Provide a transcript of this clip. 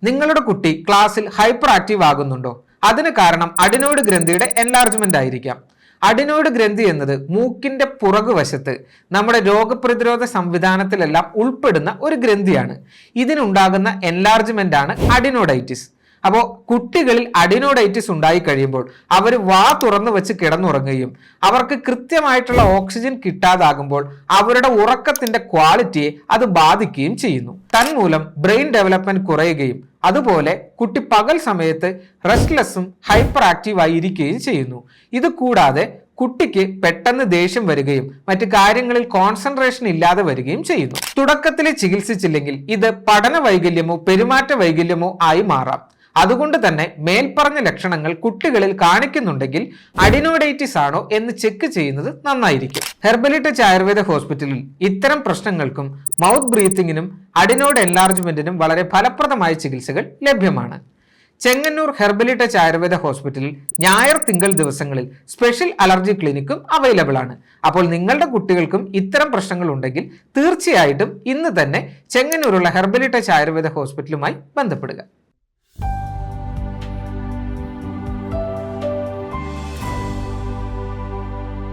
നിങ്ങളുടെ കുട്ടി ക്ലാസ്സിൽ ഹൈപ്പർ ആക്റ്റീവ് ആകുന്നുണ്ടോ? അതിന് കാരണം അഡിനോയിഡ് ഗ്രന്ഥിയുടെ എൻലാർജ്മെന്റ് ആയിരിക്കാം. അഡിനോയിഡ് ഗ്രന്ഥി എന്നത് മൂക്കിന്റെ പുറകുവശത്ത് നമ്മുടെ രോഗപ്രതിരോധ സംവിധാനത്തിലെല്ലാം ഉൾപ്പെടുന്ന ഒരു ഗ്രന്ഥിയാണ്. ഇതിനുണ്ടാകുന്ന എൻലാർജ്മെന്റ് ആണ് അഡിനോഡൈറ്റിസ്. അപ്പോൾ കുട്ടികളിൽ അഡിനോഡൈറ്റിസ് ഉണ്ടായി കഴിയുമ്പോൾ അവർ വാ തുറന്നു വെച്ച് കിടന്നുറങ്ങുകയും അവർക്ക് കൃത്യമായിട്ടുള്ള ഓക്സിജൻ കിട്ടാതാകുമ്പോൾ അവരുടെ ഉറക്കത്തിന്റെ ക്വാളിറ്റിയെ അത് ബാധിക്കുകയും ചെയ്യുന്നു. തന്മൂലം ബ്രെയിൻ ഡെവലപ്മെന്റ് കുറയുകയും അതുപോലെ കുട്ടി പകൽ സമയത്ത് റെസ്റ്റ്ലെസ്സും ഹൈപ്പർ ആക്റ്റീവായി ഇരിക്കുകയും ചെയ്യുന്നു. ഇത് കൂടാതെ കുട്ടിക്ക് പെട്ടെന്ന് ദേഷ്യം വരികയും മറ്റു കാര്യങ്ങളിൽ കോൺസെൻട്രേഷൻ ഇല്ലാതെ വരികയും ചെയ്യുന്നു. തുടക്കത്തിൽ ചികിത്സിച്ചില്ലെങ്കിൽ ഇത് പഠന വൈകല്യമോ പെരുമാറ്റ വൈകല്യമോ ആയി മാറാം. അതുകൊണ്ട് തന്നെ മേൽപ്പറഞ്ഞ ലക്ഷണങ്ങൾ കുട്ടികളിൽ കാണിക്കുന്നുണ്ടെങ്കിൽ അഡിനോഡൈറ്റിസ് ആണോ എന്ന് ചെക്ക് ചെയ്യുന്നത് നന്നായിരിക്കും. ഹെർബലി ടച്ച് ആയുർവേദ ഹോസ്പിറ്റലിൽ ഇത്തരം പ്രശ്നങ്ങൾക്കും മൗത്ത് ബ്രീത്തിങ്ങിനും അഡിനോയിഡ് എൻലാർജ്മെന്റിനും വളരെ ഫലപ്രദമായ ചികിത്സകൾ ലഭ്യമാണ്. ചെങ്ങന്നൂർ ഹെർബലി ടച്ച് ആയുർവേദ ഹോസ്പിറ്റലിൽ ഞായർ തിങ്കൾ ദിവസങ്ങളിൽ സ്പെഷ്യൽ അലർജി ക്ലിനിക്കും അവൈലബിൾ ആണ്. അപ്പോൾ നിങ്ങളുടെ കുട്ടികൾക്കും ഇത്തരം പ്രശ്നങ്ങൾ ഉണ്ടെങ്കിൽ തീർച്ചയായിട്ടും ഇന്ന് തന്നെ ചെങ്ങന്നൂരുള്ള ഹെർബലി ടച്ച് ആയുർവേദ ഹോസ്പിറ്റലുമായി ബന്ധപ്പെടുക.